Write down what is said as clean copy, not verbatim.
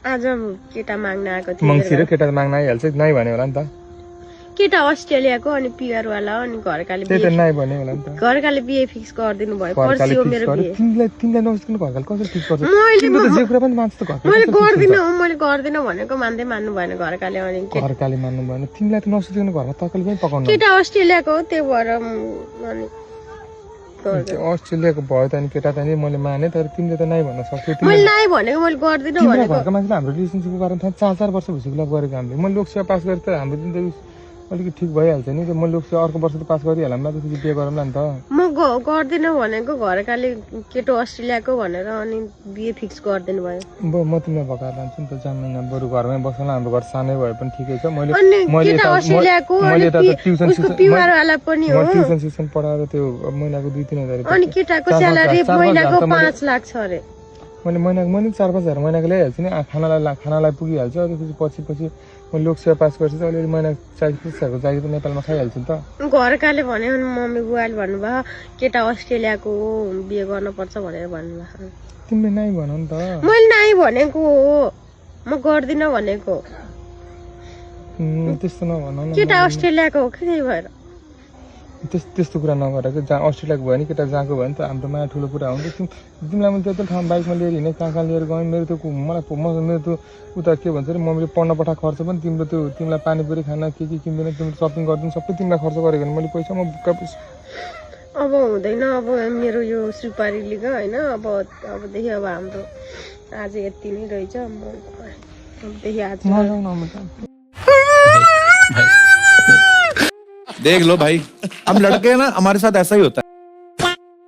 आज केटा माग्न आएको थियो मङ्सिर केटा माग्न आइहाल्छ नाइ भने होला नि त केटा अस्ट्रेलियाको अनि पिआर वाला अनि घरकाले त्यही त नाइ भने होला नि त घरकाले बिहे फिक्स गरिदिनु भयो पर्सि हो मेरो बिहे तिमीलाई नसक्नु घरकाले कसरी फिक्स गर्छ मैले तिम्रो त जे कुरा पनि मान्छ त मैले गर्दिन भनेको मान्दै मान्नु भएन घरकाले अनि घरकाले मान्नु भएन तिमीलाई त नसक्नु घरमा तकले पनि पकाउनु केटा अस्ट्रेलियाको हो त्यही भएर अनि अस्ट्रेलियाको भयो त अनि केटा त नि मैले माने तर तिमीले त नाइ भन्न सक्थ्यौ मैले नाइ भनेको मैले गर्दिन भनेको घरका मान्छेले हाम्रो रिलेसनसिपको कारण 4 वर्ष भइसक्यो लभ गरेको हामीले मैले लोकसेवा पास गरेँ त हाम्रो जिन्दगी अलिकति ठिक भइहाल्छ नि मैले लोकसेवा अर्को वर्ष त पास गरिहालौँ न त्यसपछि बिहे गरौँला नि त म गर्दिन भनेको घरकाले केटो अस्ट्रेलियाको भनेर अनि बिहे फिक्स गरिदिनु भयो म तिमीलाई भगाएर लान्छु नि त जान्दैन बरु घरमै बस्नु हाम्रो घर सानै भए पनि ठिकै छ मैले ट्युसन पढाएर त्यो महिनाको 2-3 हजार अनि केटाको स्यालेरी महिनाको 5 लाख छ अरे मैले महिनाको 4-5 हजार महिनाको ल्याइहाल्छु नि खानालाई पुगिहाल्छ पछि म लोकसेवा पास गर्छु अलिअलि महिना 40-50 हजारको जागिर त नेपालमा खाइहाल्छु नि त घरकाले भन्यो भने मम्मी बुवाले भन्नुभयो केटा अस्ट्रेलियाको बिहे गर्नुपर्छ भनेर भन्नुभयो तिमीले नाइ भन नि त मैले नाइ भनेको हो म गर्दिन भनेको त्यस्तो नभन न केटा अस्ट्रेलियाको हो कि त्यही भएर त्यस्तो कुरा नगरेको जहाँ अस्ट्रेलियाको भयो नि केटा जहाँको भयो नि त हाम्रो माया ठुलो कुरा हो नि त तिमीलाई मैले त्यत्रो ठाउँ बाइकमा लिएर हिँडेँ कहाँ लिएर गएँ मेरो त्यो मेरो त्यो उता के भन्छ अरे मैले पढ्न पठा खर्च पनि तिमीलाई पानीपुरी खाना के किन्दैन तिमीले सपिङ गरिदिनु सबै तिमीलाई खर्च गरेको भने मैले पैसा म बुक्का अब हुँदैन अब मेरो यो सुपारी लिग होइन अबदेखि अब हाम्रो आज यति नै रहेछ अबदेखि आज देख लो भाई, हम लड़के हैं ना, हमारे साथ ऐसा ही होता है।